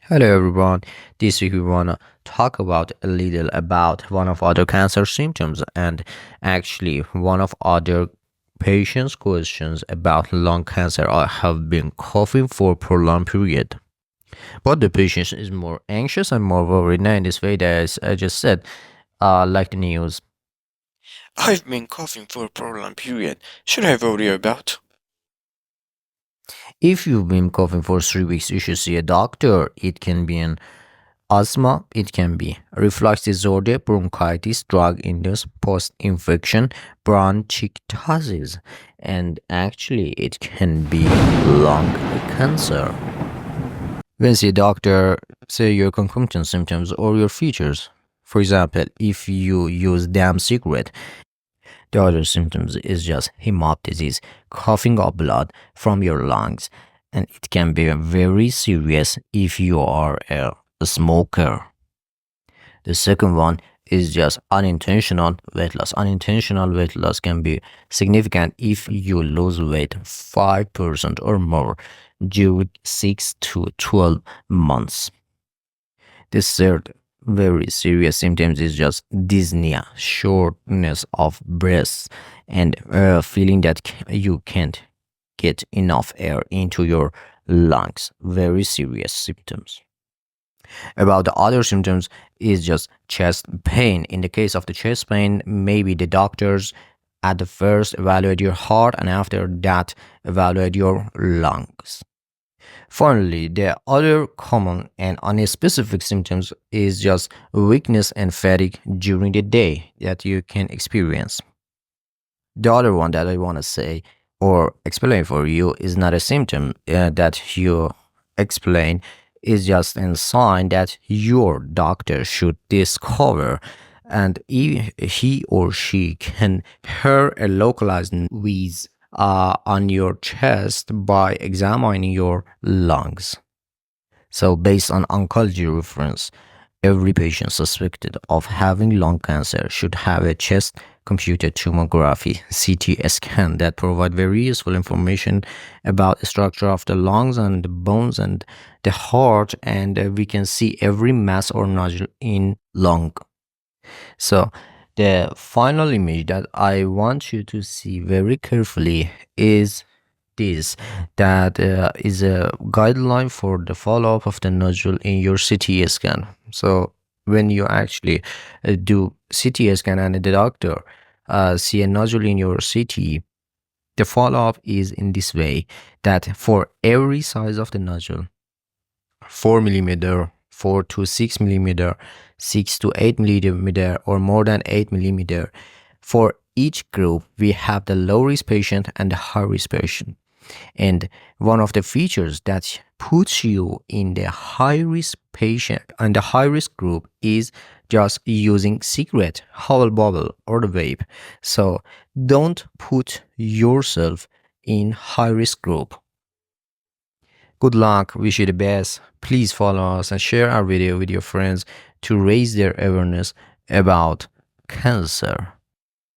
Hello everyone. This week we wanna talk about a little about one of other cancer symptoms and actually one of other patients' questions about lung cancer have been coughing for prolonged period. But the patient is more anxious and more worried now in this way that as I just said, like the news. I've been coughing for a prolonged period. Should I worry about? If you've been coughing for 3 weeks, you should see a doctor. It can be an asthma, it can be reflux disorder, bronchitis, drug-induced post-infection bronchiectasis, and actually it can be lung cancer. When see a doctor, say your concomitant symptoms or your features. For example, if you use damn cigarette, the other symptoms is just hemoptysis, coughing up blood from your lungs, and it can be very serious if you are a smoker. The second one is just unintentional weight loss. Unintentional weight loss can be significant if you lose weight 5% or more during 6 to 12 months. The third very serious symptoms is just dyspnea, shortness of breath, and feeling that you can't get enough air into your lungs. Very serious symptoms. About the other symptoms is just chest pain. In the case of the chest pain, maybe the doctors at the first evaluate your heart and after that evaluate your lungs. Finally, the other common and unspecific symptoms is just weakness and fatigue during the day that you can experience. The other one that I want to say or explain for you is not a symptom that you explain, is just a sign that your doctor should discover, and he or she can hear a localized wheeze on your chest by examining your lungs. So, based on oncology reference, every patient suspected of having lung cancer should have a chest computed tomography CT scan that provide very useful information about the structure of the lungs and the bones and the heart, and we can see every mass or nodule in lung. So the final image that I want you to see very carefully is this, that is a guideline for the follow-up of the nodule in your CT scan. So when you actually do CT scan and the doctor see a nodule in your CT, the follow-up is in this way, that for every size of the nodule, 4 millimeter, 4 to 6 millimeter, 6 to 8 millimeter, or more than 8 millimeter, for each group we have the low risk patient and the high risk patient. And one of the features that puts you in the high risk patient and the high risk group is just using cigarette, hubble bubble, or the vape. So don't put yourself in high risk group. Good luck, wish you the best. Please follow us and share our video with your friends to raise their awareness about cancer.